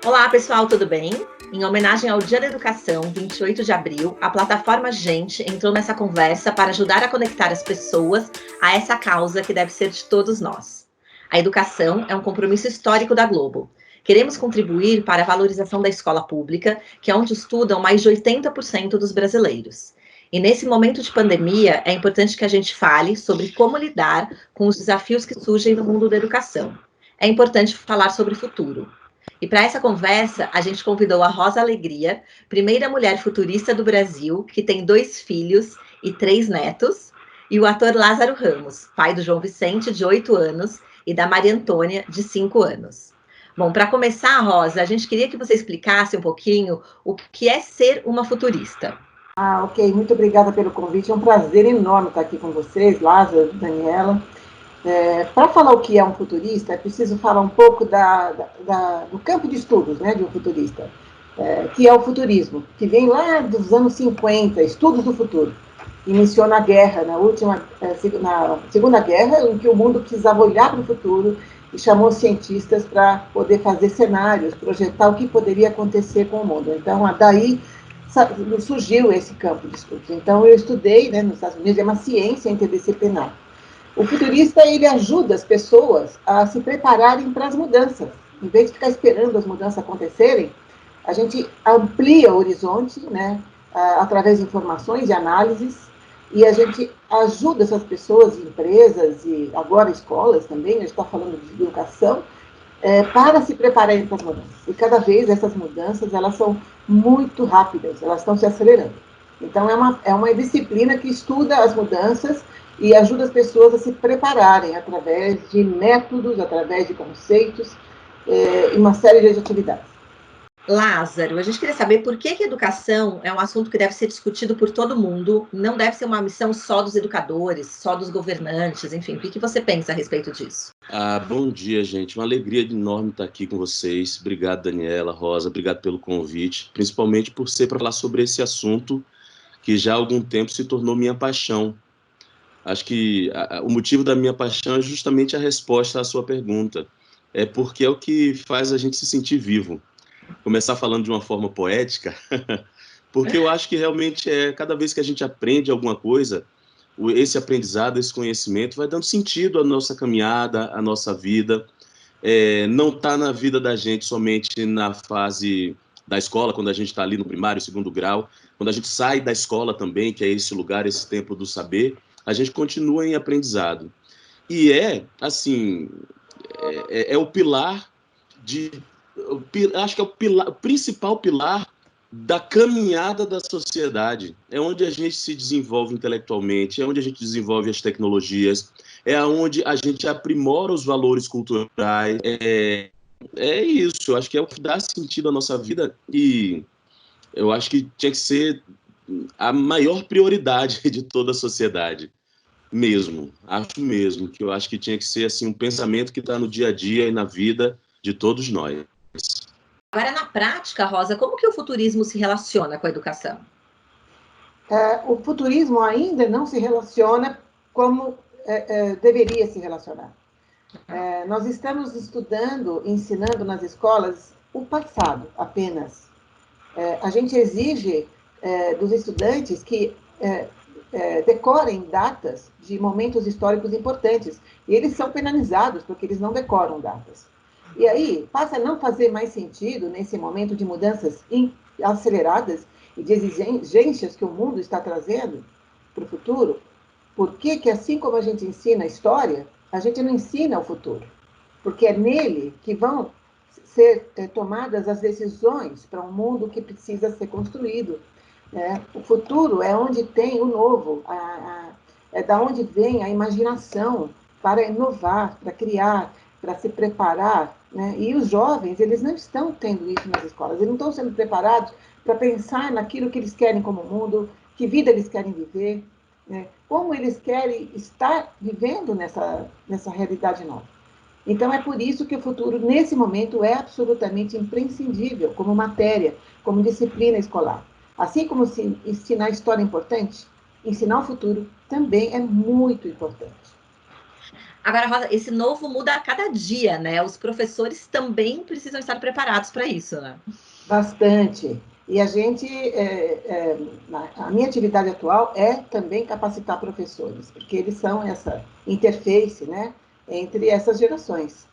Olá, pessoal, tudo bem? Em homenagem ao Dia da Educação, 28 de abril, a plataforma Gente entrou nessa conversa para ajudar a conectar as pessoas a essa causa que deve ser de todos nós. A educação é um compromisso histórico da Globo. Queremos contribuir para a valorização da escola pública, que é onde estudam mais de 80% dos brasileiros. E nesse momento de pandemia, é importante que a gente fale sobre como lidar com os desafios que surgem no mundo da educação. É importante falar sobre o futuro. E para essa conversa, a gente convidou a Rosa Alegria, primeira mulher futurista do Brasil, que tem 2 filhos e 3 netos, e o ator Lázaro Ramos, pai do João Vicente, de 8 anos, e da Maria Antônia, de 5 anos. Bom, para começar, Rosa, a gente queria que você explicasse um pouquinho o que é ser uma futurista. Ok. Muito obrigada pelo convite. É um prazer enorme estar aqui com vocês, Lázaro, Daniela. Para falar o que é um futurista, é preciso falar um pouco do campo de estudos, né, de um futurista, que é o futurismo, que vem lá dos anos 50, estudos do futuro. Iniciou na guerra, na Segunda Guerra, em que o mundo precisava olhar para o futuro e chamou cientistas para poder fazer cenários, projetar o que poderia acontecer com o mundo. Então, daí surgiu esse campo de estudos. Então, eu estudei, né, nos Estados Unidos, é uma ciência interdisciplinar. O futurista, ele ajuda as pessoas a se prepararem para as mudanças. Em vez de ficar esperando as mudanças acontecerem, a gente amplia o horizonte, né, através de informações e análises, e a gente ajuda essas pessoas, empresas e agora escolas também, a gente está falando de educação, para se prepararem para as mudanças. E cada vez essas mudanças, elas são muito rápidas, elas estão se acelerando. Então, é uma disciplina que estuda as mudanças e ajuda as pessoas a se prepararem através de métodos, através de conceitos, e uma série de atividades. Lázaro, a gente queria saber por que a educação é um assunto que deve ser discutido por todo mundo, não deve ser uma missão só dos educadores, só dos governantes, enfim, o que você pensa a respeito disso? Bom dia, gente. Uma alegria enorme estar aqui com vocês. Obrigado, Daniela, Rosa, obrigado pelo convite, principalmente por ser para falar sobre esse assunto que já há algum tempo se tornou minha paixão. Acho que o motivo da minha paixão é justamente a resposta à sua pergunta. É porque é o que faz a gente se sentir vivo. Começar falando de uma forma poética, porque eu acho que realmente cada vez que a gente aprende alguma coisa, esse aprendizado, esse conhecimento vai dando sentido à nossa caminhada, à nossa vida. Não está na vida da gente somente na fase da escola, quando a gente está ali no primário, segundo grau, quando a gente sai da escola também, que é esse lugar, esse templo do saber, a gente continua em aprendizado. E assim, o pilar acho que é o principal pilar da caminhada da sociedade. É onde a gente se desenvolve intelectualmente, é onde a gente desenvolve as tecnologias, é onde a gente aprimora os valores culturais. É isso, eu acho que é o que dá sentido à nossa vida e eu acho que tinha que ser a maior prioridade de toda a sociedade. Acho mesmo, que eu acho que tinha que ser assim, um pensamento que está no dia a dia e na vida de todos nós. Agora, na prática, Rosa, como que o futurismo se relaciona com a educação? O futurismo ainda não se relaciona como deveria se relacionar. Nós estamos estudando, ensinando nas escolas o passado apenas. A gente exige dos estudantes que decorem datas de momentos históricos importantes. E eles são penalizados porque eles não decoram datas. E aí passa a não fazer mais sentido, nesse momento de mudanças aceleradas e de exigências que o mundo está trazendo para o futuro, por que, assim como a gente ensina a história, a gente não ensina o futuro? Porque é nele que vão ser tomadas as decisões para um mundo que precisa ser construído. O futuro é onde tem o novo, é da onde vem a imaginação para inovar, para criar, para se preparar. Né? E os jovens, eles não estão tendo isso nas escolas, eles não estão sendo preparados para pensar naquilo que eles querem como mundo, que vida eles querem viver, né? Como eles querem estar vivendo nessa realidade nova. Então, é por isso que o futuro, nesse momento, é absolutamente imprescindível como matéria, como disciplina escolar. Assim como ensinar a história é importante, ensinar o futuro também é muito importante. Agora, Rosa, esse novo muda a cada dia, né? Os professores também precisam estar preparados para isso, né? Bastante. E a gente, a minha atividade atual é também capacitar professores, porque eles são essa interface, né, entre essas gerações.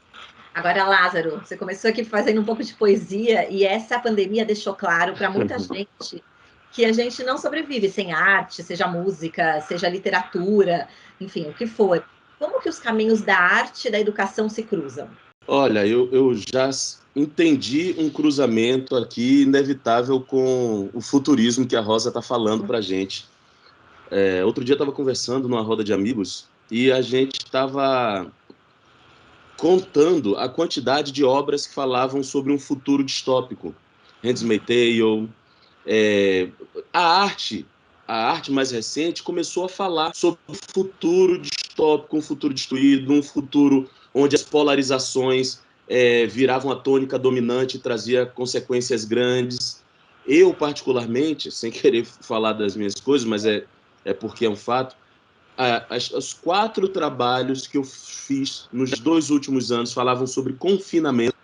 Agora, Lázaro, você começou aqui fazendo um pouco de poesia e essa pandemia deixou claro para muita gente que a gente não sobrevive sem arte, seja música, seja literatura, enfim, o que for. Como que os caminhos da arte e da educação se cruzam? Olha, eu já entendi um cruzamento aqui inevitável com o futurismo que a Rosa está falando para a gente. Outro dia eu estava conversando numa roda de amigos e a gente estava contando a quantidade de obras que falavam sobre um futuro distópico. Handmaid's Tale, é, a arte mais recente começou a falar sobre um futuro distópico, um futuro destruído, um futuro onde as polarizações viravam a tônica dominante e trazia consequências grandes. Eu, particularmente, sem querer falar das minhas coisas, mas é porque é um fato, os 4 trabalhos que eu fiz nos 2 últimos anos falavam sobre confinamento.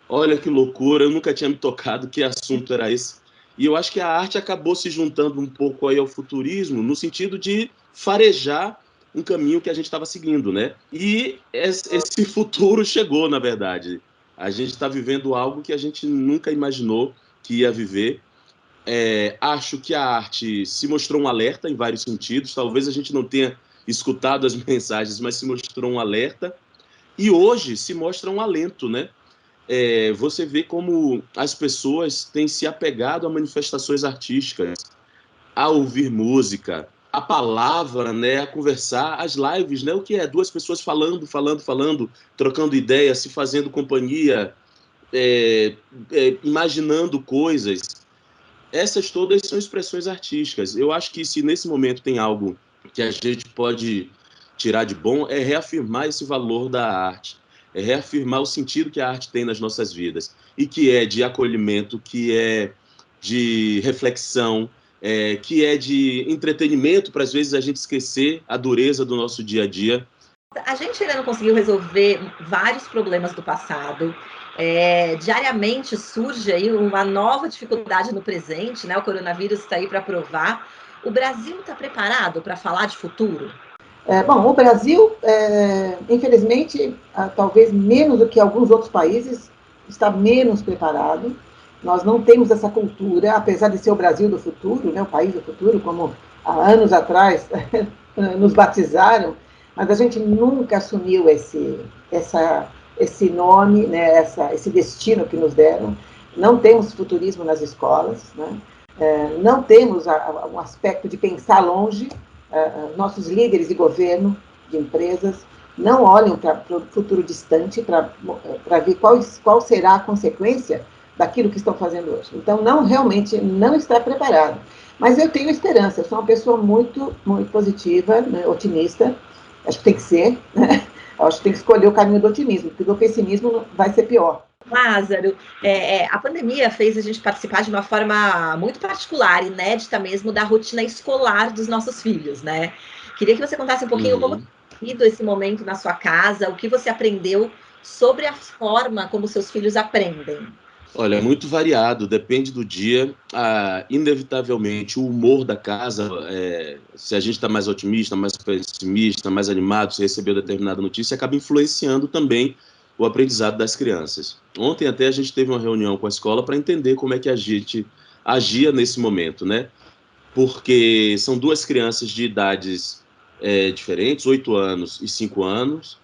Olha que loucura, eu nunca tinha me tocado que assunto era esse. E eu acho que a arte acabou se juntando um pouco aí ao futurismo, no sentido de farejar um caminho que a gente estava seguindo, né? E esse futuro chegou, na verdade. A gente está vivendo algo que a gente nunca imaginou que ia viver. Acho que a arte se mostrou um alerta em vários sentidos. Talvez a gente não tenha escutado as mensagens, mas se mostrou um alerta. E hoje se mostra um alento, né? Você vê como as pessoas têm se apegado a manifestações artísticas, a ouvir música, a palavra, né, a conversar, as lives, né, o que é 2 pessoas falando, trocando ideias, se fazendo companhia, imaginando coisas. Essas todas são expressões artísticas. Eu acho que se nesse momento tem algo que a gente pode tirar de bom, é reafirmar esse valor da arte, é reafirmar o sentido que a arte tem nas nossas vidas, e que é de acolhimento, que é de reflexão, que é de entretenimento, para às vezes a gente esquecer a dureza do nosso dia a dia. A gente ainda não conseguiu resolver vários problemas do passado. Diariamente surge aí uma nova dificuldade no presente, né? O coronavírus está aí para provar. O Brasil está preparado para falar de futuro? Bom, o Brasil, infelizmente, talvez menos do que alguns outros países, está menos preparado. Nós não temos essa cultura, apesar de ser o Brasil do futuro, né, o país do futuro, como há anos atrás nos batizaram, mas a gente nunca assumiu esse nome, né, esse destino que nos deram. Não temos futurismo nas escolas, né? Não temos um aspecto de pensar longe. Nossos líderes de governo, de empresas, não olham para o futuro distante para ver qual será a consequência daquilo que estão fazendo hoje. Então, realmente não está preparado. Mas eu tenho esperança, eu sou uma pessoa muito, muito positiva, né, otimista, acho que tem que ser, né? Acho que tem que escolher o caminho do otimismo, porque do pessimismo vai ser pior. Lázaro, a pandemia fez a gente participar de uma forma muito particular, inédita mesmo, da rotina escolar dos nossos filhos, né? Queria que você contasse um pouquinho como tem sido esse momento na sua casa, o que você aprendeu sobre a forma como seus filhos aprendem. Olha, é muito variado, depende do dia. Inevitavelmente, o humor da casa, se a gente está mais otimista, mais pessimista, mais animado, se recebeu determinada notícia, acaba influenciando também o aprendizado das crianças. Ontem até a gente teve uma reunião com a escola para entender como é que a gente agia nesse momento, né? Porque são 2 crianças de idades diferentes, 8 anos e 5 anos,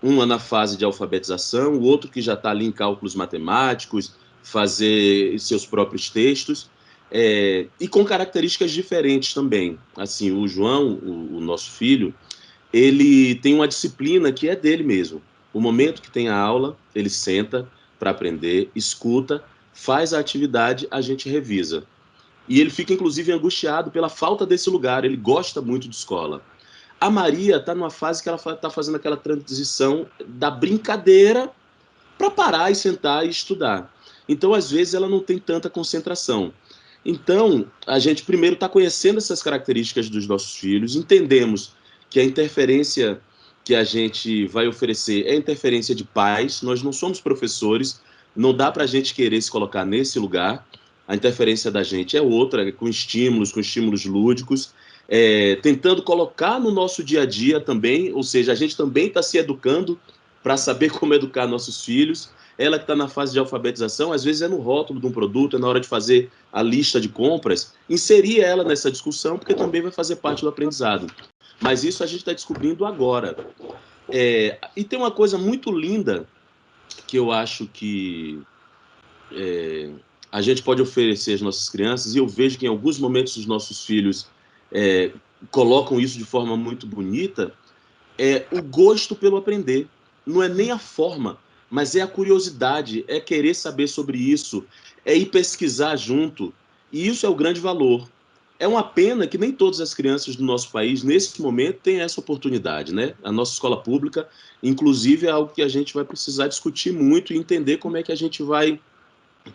uma na fase de alfabetização, o outro que já está ali em cálculos matemáticos, fazer seus próprios textos, e com características diferentes também. Assim, o João, o nosso filho, ele tem uma disciplina que é dele mesmo. O momento que tem a aula, ele senta para aprender, escuta, faz a atividade, a gente revisa. E ele fica, inclusive, angustiado pela falta desse lugar, ele gosta muito de escola. A Maria está numa fase que ela está fazendo aquela transição da brincadeira para parar e sentar e estudar. Então, às vezes, ela não tem tanta concentração. Então, a gente primeiro está conhecendo essas características dos nossos filhos, entendemos que a interferência que a gente vai oferecer é interferência de pais. Nós não somos professores, não dá para a gente querer se colocar nesse lugar. A interferência da gente é outra, com estímulos lúdicos, tentando colocar no nosso dia a dia também, ou seja, a gente também está se educando para saber como educar nossos filhos. Ela que está na fase de alfabetização, às vezes é no rótulo de um produto, é na hora de fazer a lista de compras, inserir ela nessa discussão, porque também vai fazer parte do aprendizado. Mas isso a gente está descobrindo agora. E tem uma coisa muito linda que eu acho que a gente pode oferecer às nossas crianças, e eu vejo que em alguns momentos os nossos filhos colocam isso de forma muito bonita, é o gosto pelo aprender. Não é nem a forma, mas é a curiosidade, é querer saber sobre isso, é ir pesquisar junto, e isso é o grande valor. É uma pena que nem todas as crianças do nosso país, nesse momento, têm essa oportunidade, né? A nossa escola pública, inclusive, é algo que a gente vai precisar discutir muito e entender como é que a gente vai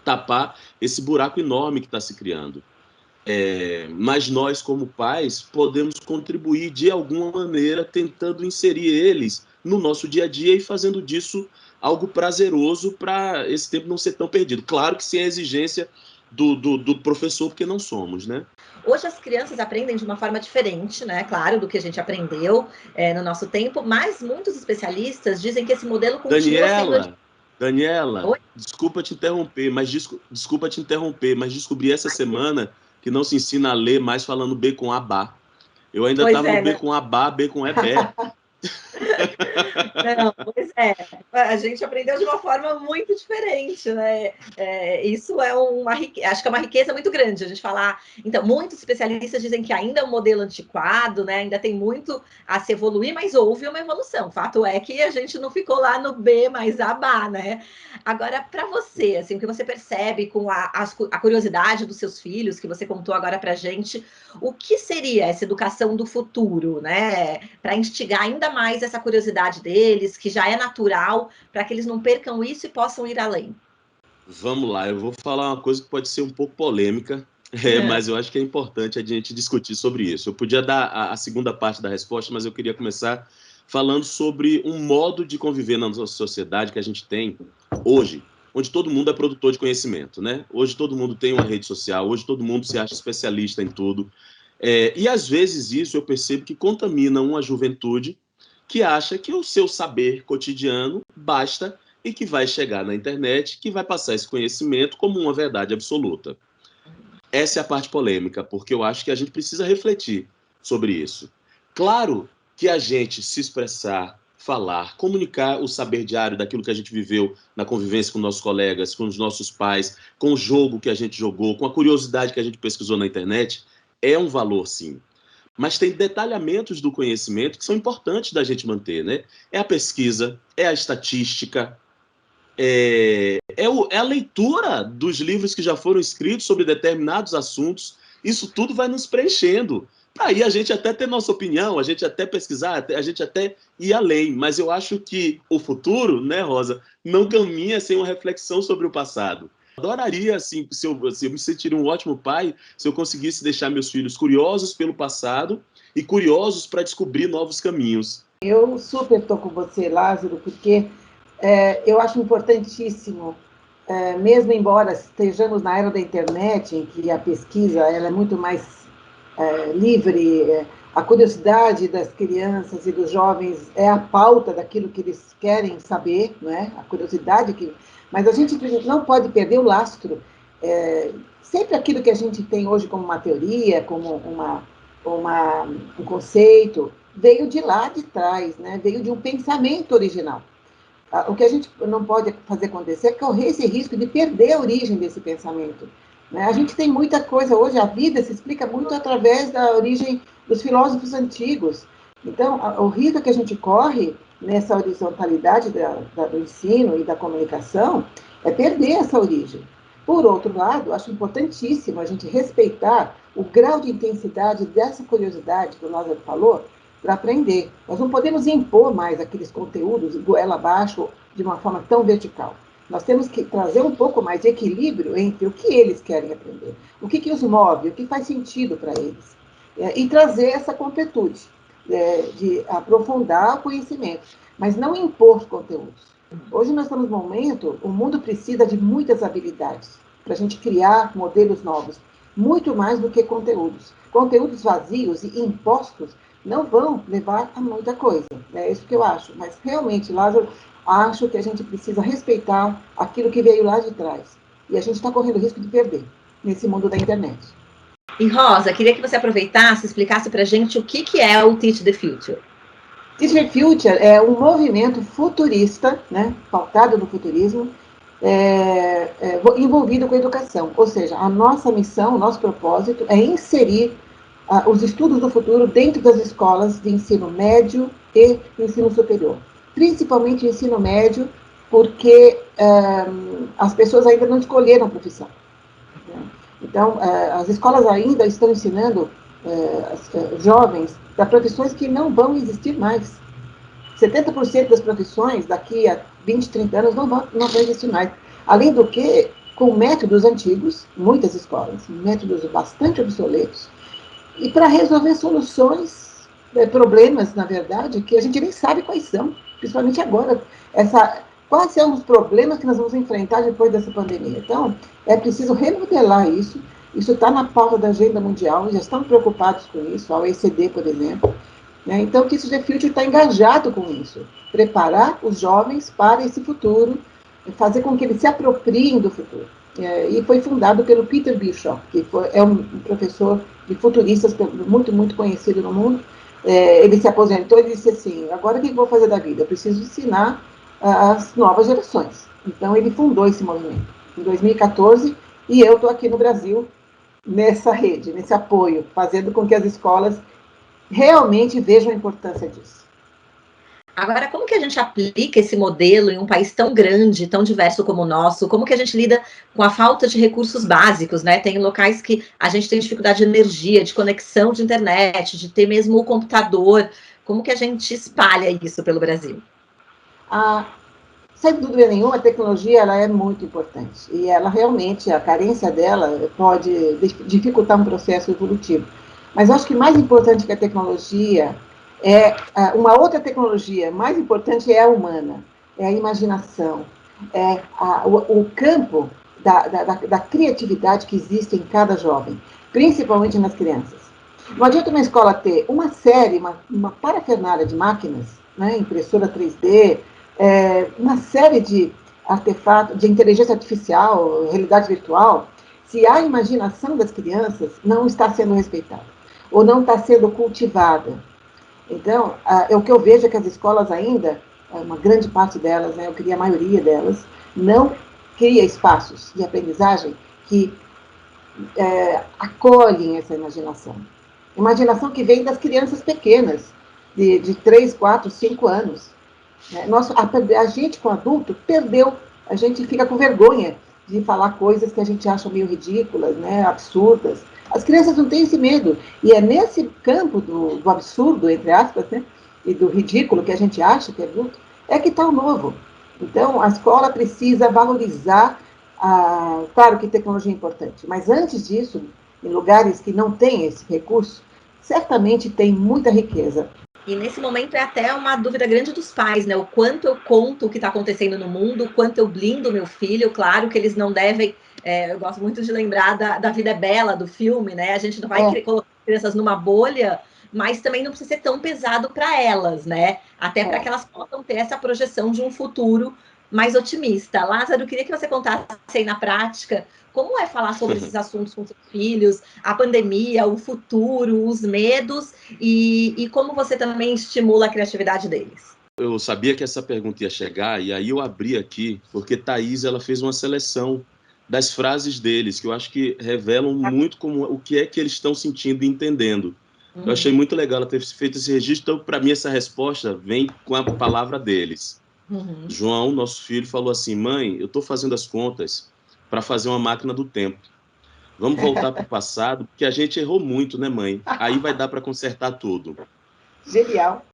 tapar esse buraco enorme que está se criando. Mas nós, como pais, podemos contribuir de alguma maneira, tentando inserir eles no nosso dia a dia e fazendo disso algo prazeroso para esse tempo não ser tão perdido. Claro que sem a exigência do professor, porque não somos, né? Hoje as crianças aprendem de uma forma diferente, né? Claro, do que a gente aprendeu no nosso tempo, mas muitos especialistas dizem que esse modelo continua sendo... Daniela, Oi? desculpa te interromper, mas descobri essa semana que não se ensina a ler mais falando B com abá. Eu ainda Pois estava no B né? com abá, B com ebé. Não, pois é. A gente aprendeu de uma forma muito diferente, né? Isso é acho que é uma riqueza muito grande a gente falar. Então, muitos especialistas dizem que ainda é um modelo antiquado, né? Ainda tem muito a se evoluir, mas houve uma evolução. Fato é que a gente não ficou lá no B mais abá, né? Agora, para você, assim, o que você percebe com a curiosidade dos seus filhos, que você contou agora para a gente, o que seria essa educação do futuro, né? Para instigar ainda mais essa curiosidade deles, que já é natural, para que eles não percam isso e possam ir além. Vamos lá, eu vou falar uma coisa que pode ser um pouco polêmica, mas eu acho que é importante a gente discutir sobre isso. Eu podia dar a segunda parte da resposta, mas eu queria começar falando sobre um modo de conviver na nossa sociedade que a gente tem hoje, onde todo mundo é produtor de conhecimento, né? Hoje todo mundo tem uma rede social, hoje todo mundo se acha especialista em tudo. E às vezes isso eu percebo que contamina uma juventude que acha que o seu saber cotidiano basta e que vai chegar na internet, que vai passar esse conhecimento como uma verdade absoluta. Essa é a parte polêmica, porque eu acho que a gente precisa refletir sobre isso. Claro que a gente se expressar, falar, comunicar o saber diário daquilo que a gente viveu na convivência com nossos colegas, com os nossos pais, com o jogo que a gente jogou, com a curiosidade que a gente pesquisou na internet, é um valor, sim. Mas tem detalhamentos do conhecimento que são importantes da gente manter, né? É a pesquisa, é a estatística, é a leitura dos livros que já foram escritos sobre determinados assuntos. Isso tudo vai nos preenchendo. Aí a gente até ter nossa opinião, a gente até pesquisar, a gente até ir além. Mas eu acho que o futuro, né, Rosa, não caminha sem uma reflexão sobre o passado. Adoraria, assim, se eu me sentiria um ótimo pai se eu conseguisse deixar meus filhos curiosos pelo passado e curiosos para descobrir novos caminhos. Eu super estou com você, Lázaro, porque eu acho importantíssimo, mesmo embora estejamos na era da internet, em que a pesquisa ela é muito mais livre, a curiosidade das crianças e dos jovens é a pauta daquilo que eles querem saber, não é? A curiosidade que... Mas a gente não pode perder o lastro. Sempre aquilo que a gente tem hoje como uma teoria, como um conceito, veio de lá de trás, né? Veio de um pensamento original. O que a gente não pode fazer acontecer é correr esse risco de perder a origem desse pensamento. A gente tem muita coisa hoje, a vida se explica muito através da origem dos filósofos antigos. Então, o risco que a gente corre nessa horizontalidade do ensino e da comunicação é perder essa origem. Por outro lado, acho importantíssimo a gente respeitar o grau de intensidade dessa curiosidade que o Lázaro falou para aprender. Nós não podemos impor mais aqueles conteúdos goela abaixo de uma forma tão vertical. Nós temos que trazer um pouco mais de equilíbrio entre o que eles querem aprender, o que os move, o que faz sentido para eles, e trazer essa completude. de aprofundar o conhecimento, mas não impor conteúdos. Hoje nós estamos num momento, o mundo precisa de muitas habilidades para a gente criar modelos novos, muito mais do que conteúdos. Conteúdos vazios e impostos não vão levar a muita coisa, é isso que eu acho. Mas realmente, Lázaro, acho que a gente precisa respeitar aquilo que veio lá de trás. E a gente está correndo risco de perder nesse mundo da internet. E Rosa, queria que você aproveitasse e explicasse para a gente o que é o Teach the Future. Teach the Future é um movimento futurista, né, pautado no futurismo, envolvido com a educação. Ou seja, a nossa missão, o nosso propósito é inserir os estudos do futuro dentro das escolas de ensino médio e ensino superior. Principalmente o ensino médio, porque as pessoas ainda não escolheram a profissão. Então, as escolas ainda estão ensinando jovens para profissões que não vão existir mais. 70% das profissões daqui a 20, 30 anos não vão existir mais. Além do que, com métodos antigos, muitas escolas, métodos bastante obsoletos, e para resolver soluções, problemas, na verdade, que a gente nem sabe quais são, principalmente agora. Quais são os problemas que nós vamos enfrentar depois dessa pandemia? Então, é preciso remodelar isso. Isso está na pauta da agenda mundial, já estão preocupados com isso, a OECD, por exemplo. Né? Então, o Teach the Future está engajado com isso. Preparar os jovens para esse futuro, fazer com que eles se apropriem do futuro. E foi fundado pelo Peter Bishop, que é um professor de futuristas muito, muito conhecido no mundo. Ele se aposentou e disse assim, agora o que eu vou fazer da vida? Eu preciso ensinar as novas gerações. Então, ele fundou esse movimento em 2014, e eu estou aqui no Brasil, nessa rede, nesse apoio, fazendo com que as escolas realmente vejam a importância disso. Agora, como que a gente aplica esse modelo em um país tão grande, tão diverso como o nosso? Como que a gente lida com a falta de recursos básicos, né? Tem locais que a gente tem dificuldade de energia, de conexão de internet, de ter mesmo o computador. Como que a gente espalha isso pelo Brasil? Sem dúvida nenhuma, a tecnologia ela é muito importante. E ela realmente, a carência dela pode dificultar um processo evolutivo. Mas acho que mais importante que a tecnologia uma outra tecnologia mais importante é a humana, é a imaginação, o campo da criatividade que existe em cada jovem, principalmente nas crianças. Não adianta uma escola ter uma série, uma parafernália de máquinas, né, impressora 3D, uma série de artefatos de inteligência artificial, realidade virtual, se a imaginação das crianças não está sendo respeitada ou não está sendo cultivada. Então, o que eu vejo é que as escolas ainda, uma grande parte delas, né, eu queria a maioria delas, não cria espaços de aprendizagem que acolhem essa imaginação. Imaginação que vem das crianças pequenas, de 3, 4, 5 anos. A gente, com adulto, perdeu, a gente fica com vergonha de falar coisas que a gente acha meio ridículas, né, absurdas. As crianças não têm esse medo. E é nesse campo do absurdo, entre aspas, né, e do ridículo que a gente acha que é adulto, é que está o novo. Então, a escola precisa valorizar, claro que tecnologia é importante, mas antes disso, em lugares que não têm esse recurso, certamente tem muita riqueza. E nesse momento é até uma dúvida grande dos pais, né? O quanto eu conto o que está acontecendo no mundo, o quanto eu blindo meu filho. Claro que eles não devem. Eu gosto muito de lembrar da Vida é Bela, do filme, né? A gente não vai colocar crianças numa bolha, mas também não precisa ser tão pesado para elas, né? Até para que elas possam ter essa projeção de um futuro mais otimista. Lázaro, eu queria que você contasse aí na prática como é falar sobre esses assuntos com seus filhos, a pandemia, o futuro, os medos e como você também estimula a criatividade deles. Eu sabia que essa pergunta ia chegar e aí eu abri aqui porque Thaís ela fez uma seleção das frases deles que eu acho que revelam muito como o que é que eles estão sentindo e entendendo. Eu achei muito legal ela ter feito esse registro, então para mim essa resposta vem com a palavra deles. João, nosso filho, falou assim: mãe, eu estou fazendo as contas para fazer uma máquina do tempo. Vamos voltar para o passado, porque a gente errou muito, né, mãe? Aí vai dar para consertar tudo. Genial.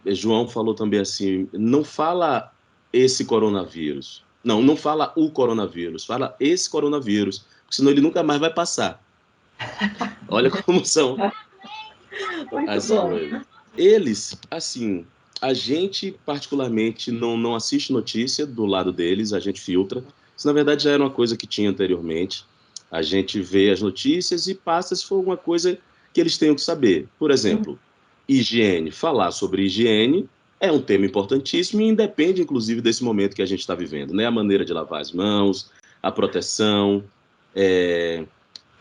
João falou também assim: não fala esse coronavírus. Não fala o coronavírus, fala esse coronavírus, porque senão ele nunca mais vai passar. Olha como são. Muito As bom. coisas. Eles, assim, a gente particularmente não assiste notícia do lado deles, a gente filtra. Isso, na verdade, já era uma coisa que tinha anteriormente. A gente vê as notícias e passa se for alguma coisa que eles tenham que saber. Por exemplo, higiene. Falar sobre higiene é um tema importantíssimo e independe, inclusive, desse momento que a gente está vivendo, né? A maneira de lavar as mãos, a proteção.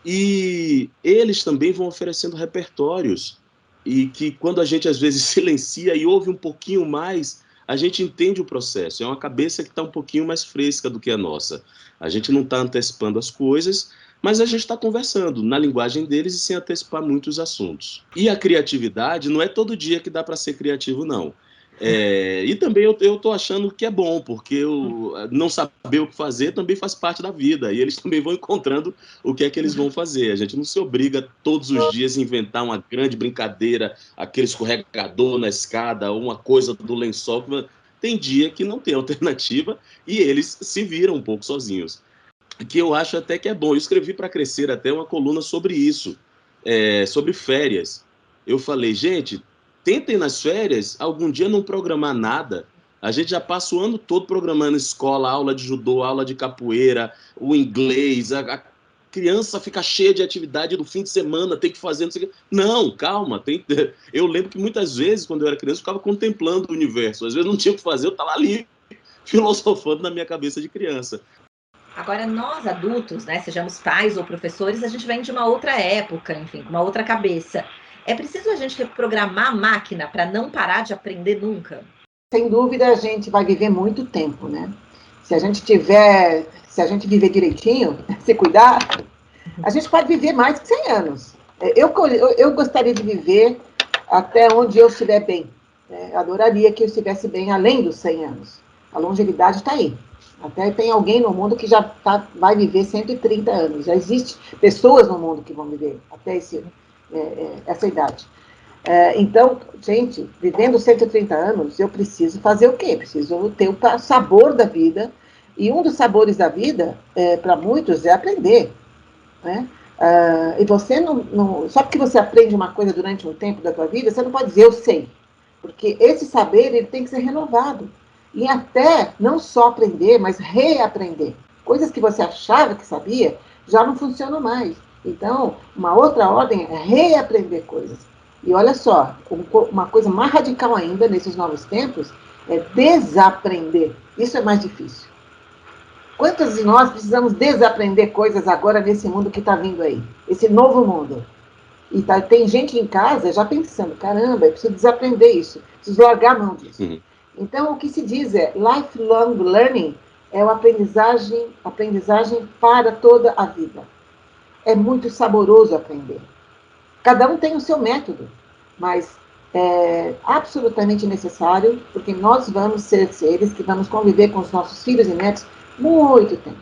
E eles também vão oferecendo repertórios e que quando a gente às vezes silencia e ouve um pouquinho mais, a gente entende o processo. É uma cabeça que está um pouquinho mais fresca do que a nossa. A gente não está antecipando as coisas, mas a gente está conversando na linguagem deles e sem antecipar muitos assuntos. E a criatividade não é todo dia que dá para ser criativo, não. E também eu estou achando que é bom, porque não saber o que fazer também faz parte da vida, e eles também vão encontrando o que é que eles vão fazer. A gente não se obriga todos os dias a inventar uma grande brincadeira, aquele escorregador na escada, ou uma coisa do lençol. Tem dia que não tem alternativa e eles se viram um pouco sozinhos. Que eu acho até que é bom. Eu escrevi para Crescer até uma coluna sobre isso, sobre férias. Eu falei, gente, tentem nas férias algum dia não programar nada. A gente já passa o ano todo programando escola, aula de judô, aula de capoeira, o inglês, a criança fica cheia de atividade no fim de semana, tem que fazer, não sei o quê. Não, calma. Eu lembro que muitas vezes, quando eu era criança, eu ficava contemplando o universo. Às vezes não tinha o que fazer, eu estava ali, filosofando na minha cabeça de criança. Agora, nós adultos, né, sejamos pais ou professores, a gente vem de uma outra época, enfim, com uma outra cabeça. É preciso a gente reprogramar a máquina para não parar de aprender nunca? Sem dúvida, a gente vai viver muito tempo, né? Se a gente viver direitinho, se cuidar, a gente pode viver mais que 100 anos. Eu gostaria de viver até onde eu estiver bem. Adoraria que eu estivesse bem além dos 100 anos. A longevidade está aí. Até tem alguém no mundo que já vai viver 130 anos. Já existe pessoas no mundo que vão viver até essa idade. Então, gente, vivendo 130 anos, eu preciso fazer o quê? Preciso ter o sabor da vida. E um dos sabores da vida, para muitos, é aprender. Né? E você só porque você aprende uma coisa durante um tempo da tua vida, você não pode dizer eu sei. Porque esse saber ele tem que ser renovado. E até não só aprender, mas reaprender. Coisas que você achava que sabia, já não funcionam mais. Então, uma outra ordem é reaprender coisas. E olha só, uma coisa mais radical ainda, nesses novos tempos, é desaprender. Isso é mais difícil. Quantos de nós precisamos desaprender coisas agora nesse mundo que está vindo aí? Esse novo mundo. E tem gente em casa já pensando, caramba, eu preciso desaprender isso, preciso largar a mão disso. Uhum. Então, o que se diz é, lifelong learning é uma aprendizagem para toda a vida. É muito saboroso aprender. Cada um tem o seu método, mas é absolutamente necessário, porque nós vamos ser seres que vamos conviver com os nossos filhos e netos muito tempo.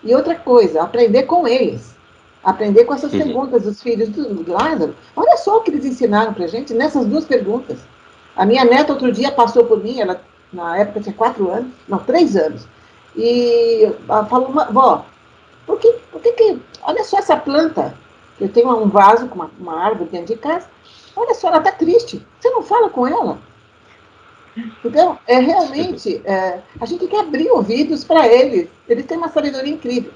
E outra coisa, aprender com eles. Aprender com essas perguntas dos filhos do Lázaro. Olha só o que eles ensinaram para a gente nessas duas perguntas. A minha neta outro dia passou por mim, ela na época tinha 3 anos, e ela falou, vó, por que olha só essa planta, eu tenho um vaso com uma árvore dentro de casa, olha só, ela está triste, você não fala com ela? Então, realmente, a gente tem que abrir ouvidos para eles têm uma sabedoria incrível.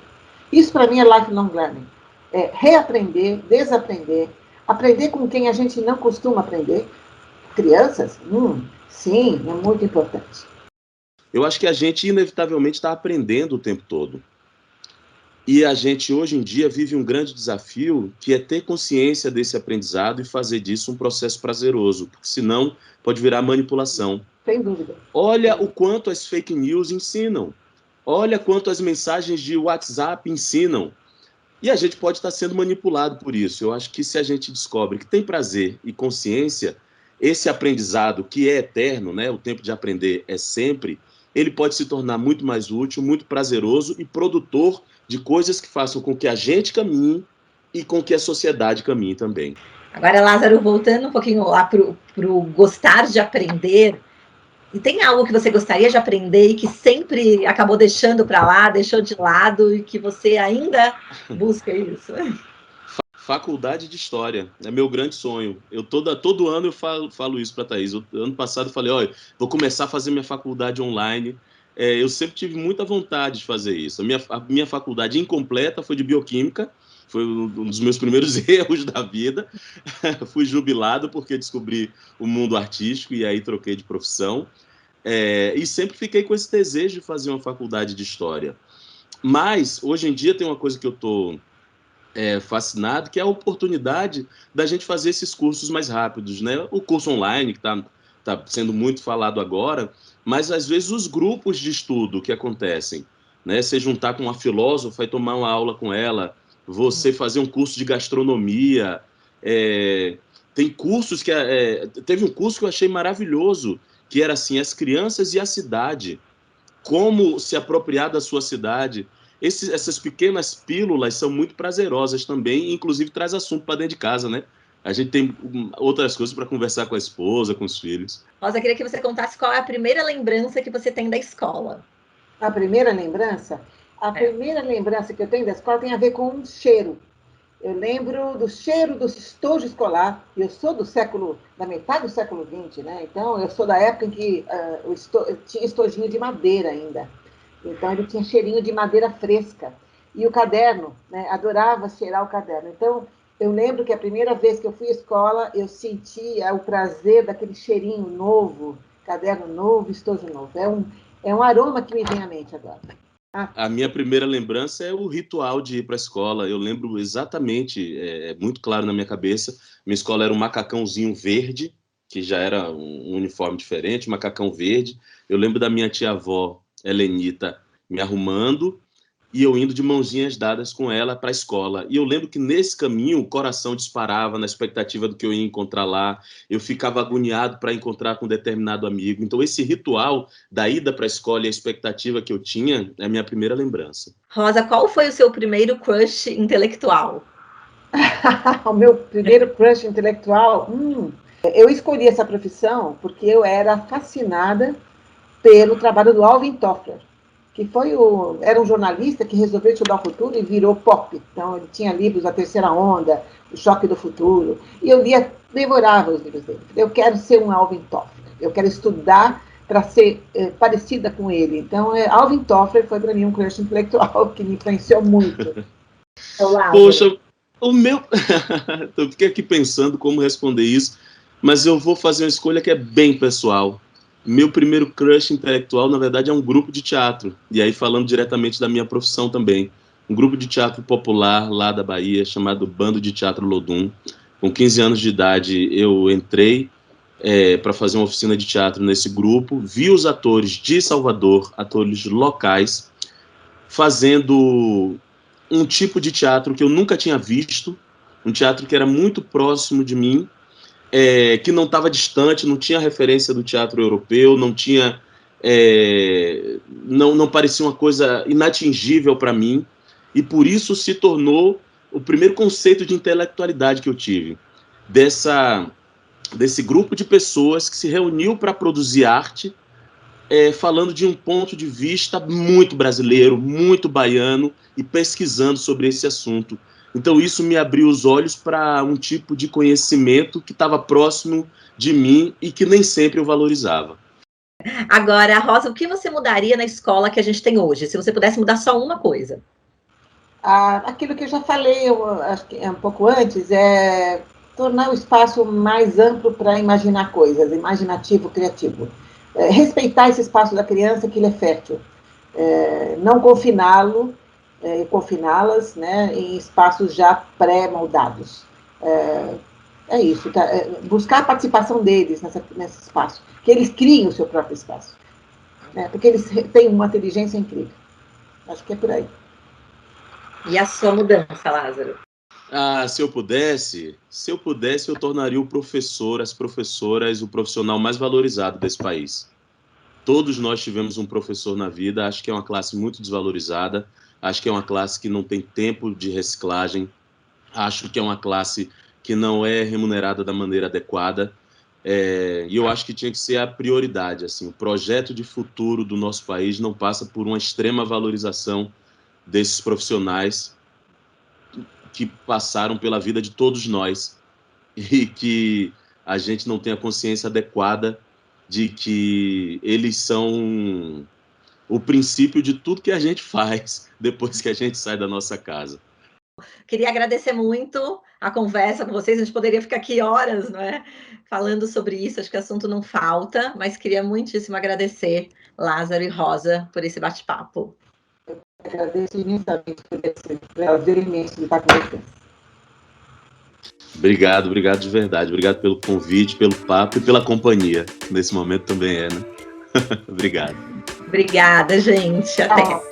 Isso para mim é lifelong learning. Reaprender, desaprender, aprender com quem a gente não costuma aprender. Crianças? Sim, é muito importante. Eu acho que a gente, inevitavelmente, está aprendendo o tempo todo. E a gente, hoje em dia, vive um grande desafio, que é ter consciência desse aprendizado e fazer disso um processo prazeroso, porque senão pode virar manipulação. Sem dúvida. Olha o quanto as fake news ensinam. Olha quanto as mensagens de WhatsApp ensinam. E a gente pode estar sendo manipulado por isso. Eu acho que se a gente descobre que tem prazer e consciência, esse aprendizado que é eterno, né, o tempo de aprender é sempre, ele pode se tornar muito mais útil, muito prazeroso e produtor de coisas que façam com que a gente caminhe e com que a sociedade caminhe também. Agora, Lázaro, voltando um pouquinho lá para o gostar de aprender, e tem algo que você gostaria de aprender e que sempre acabou deixando para lá, deixou de lado e que você ainda busca isso? Faculdade de História, é meu grande sonho. Todo ano eu falo isso para a Thaís. Ano passado eu falei, olha, vou começar a fazer minha faculdade online. Eu sempre tive muita vontade de fazer isso. A minha faculdade incompleta foi de Bioquímica, foi um dos meus primeiros erros da vida. Fui jubilado porque descobri o mundo artístico e aí troquei de profissão. E sempre fiquei com esse desejo de fazer uma faculdade de História. Mas, hoje em dia, tem uma coisa que eu estou fascinado, que é a oportunidade da gente fazer esses cursos mais rápidos, né? O curso online, que tá sendo muito falado agora, mas às vezes os grupos de estudo que acontecem, né? Você juntar com uma filósofa e tomar uma aula com ela, você fazer um curso de gastronomia, tem cursos que... teve um curso que eu achei maravilhoso, que era assim, as crianças e a cidade, como se apropriar da sua cidade. Essas pequenas pílulas são muito prazerosas também, inclusive traz assunto para dentro de casa, né? A gente tem outras coisas para conversar com a esposa, com os filhos. Rosa, queria que você contasse qual é a primeira lembrança que você tem da escola. A primeira lembrança? A primeira lembrança que eu tenho da escola tem a ver com um cheiro. Eu lembro do cheiro do estojo escolar. Eu sou da metade do século XX, né? Então, eu sou da época em que tinha estojinho de madeira ainda. Então, ele tinha cheirinho de madeira fresca. E o caderno, né? Adorava cheirar o caderno. Então, eu lembro que a primeira vez que eu fui à escola, eu sentia o prazer daquele cheirinho novo, caderno novo, estojo novo. É um aroma que me vem à mente agora. A minha primeira lembrança é o ritual de ir para a escola. Eu lembro exatamente, muito claro na minha cabeça. Minha escola era um macacãozinho verde, que já era um uniforme diferente, macacão verde. Eu lembro da minha tia-avó, Helenita, me arrumando e eu indo de mãozinhas dadas com ela para a escola. E eu lembro que nesse caminho o coração disparava na expectativa do que eu ia encontrar lá. Eu ficava agoniado para encontrar com um determinado amigo. Então esse ritual da ida para a escola e a expectativa que eu tinha é a minha primeira lembrança. Rosa, qual foi o seu primeiro crush intelectual? O meu primeiro crush intelectual? Eu escolhi essa profissão porque eu era fascinada pelo trabalho do Alvin Toffler, que era um jornalista que resolveu estudar o futuro e virou pop. Então, ele tinha livros A Terceira Onda, O Choque do Futuro, e eu devorava os livros dele. Eu quero ser um Alvin Toffler, eu quero estudar para ser parecida com ele. Então, Alvin Toffler foi para mim um crush intelectual que me influenciou muito. Poxa, o meu... eu fiquei aqui pensando como responder isso, mas eu vou fazer uma escolha que é bem pessoal. Meu primeiro crush intelectual, na verdade, é um grupo de teatro. E aí, falando diretamente da minha profissão também. Um grupo de teatro popular lá da Bahia, chamado Bando de Teatro Lodum. Com 15 anos de idade, eu entrei para fazer uma oficina de teatro nesse grupo. Vi os atores de Salvador, atores locais, fazendo um tipo de teatro que eu nunca tinha visto. Um teatro que era muito próximo de mim, que não estava distante, não tinha referência do teatro europeu, não tinha, não parecia uma coisa inatingível para mim, e por isso se tornou o primeiro conceito de intelectualidade que eu tive, desse grupo de pessoas que se reuniu para produzir arte, falando de um ponto de vista muito brasileiro, muito baiano, e pesquisando sobre esse assunto. Então, isso me abriu os olhos para um tipo de conhecimento que estava próximo de mim e que nem sempre eu valorizava. Agora, Rosa, o que você mudaria na escola que a gente tem hoje? Se você pudesse mudar só uma coisa. Aquilo que eu já falei, acho que um pouco antes, é tornar o espaço mais amplo para imaginar coisas, imaginativo, criativo. Respeitar esse espaço da criança, que ele é fértil. Não confiná-lo, confiná-las, né, em espaços já pré-moldados. Isso, tá? Buscar a participação deles nesse espaço, que eles criem o seu próprio espaço, né, porque eles têm uma inteligência incrível. Acho que é por aí. E a sua mudança, Lázaro? Se eu pudesse, eu tornaria o professor, as professoras, o profissional mais valorizado desse país. Todos nós tivemos um professor na vida, acho que é uma classe muito desvalorizada, acho que é uma classe que não tem tempo de reciclagem, acho que é uma classe que não é remunerada da maneira adequada, e eu acho que tinha que ser a prioridade. Assim, o projeto de futuro do nosso país não passa por uma extrema valorização desses profissionais, que passaram pela vida de todos nós e que a gente não tem a consciência adequada de que eles são o princípio de tudo que a gente faz depois que a gente sai da nossa casa. Queria agradecer muito a conversa com vocês. A gente poderia ficar aqui horas, não é? Falando sobre isso, acho que o assunto não falta, mas queria muitíssimo agradecer Lázaro e Rosa por esse bate-papo. Agradeço imensamente por esse prazer imenso de estar com vocês. Obrigado de verdade. Obrigado pelo convite, pelo papo e pela companhia. Nesse momento também né? Obrigado. Obrigada, gente. Até.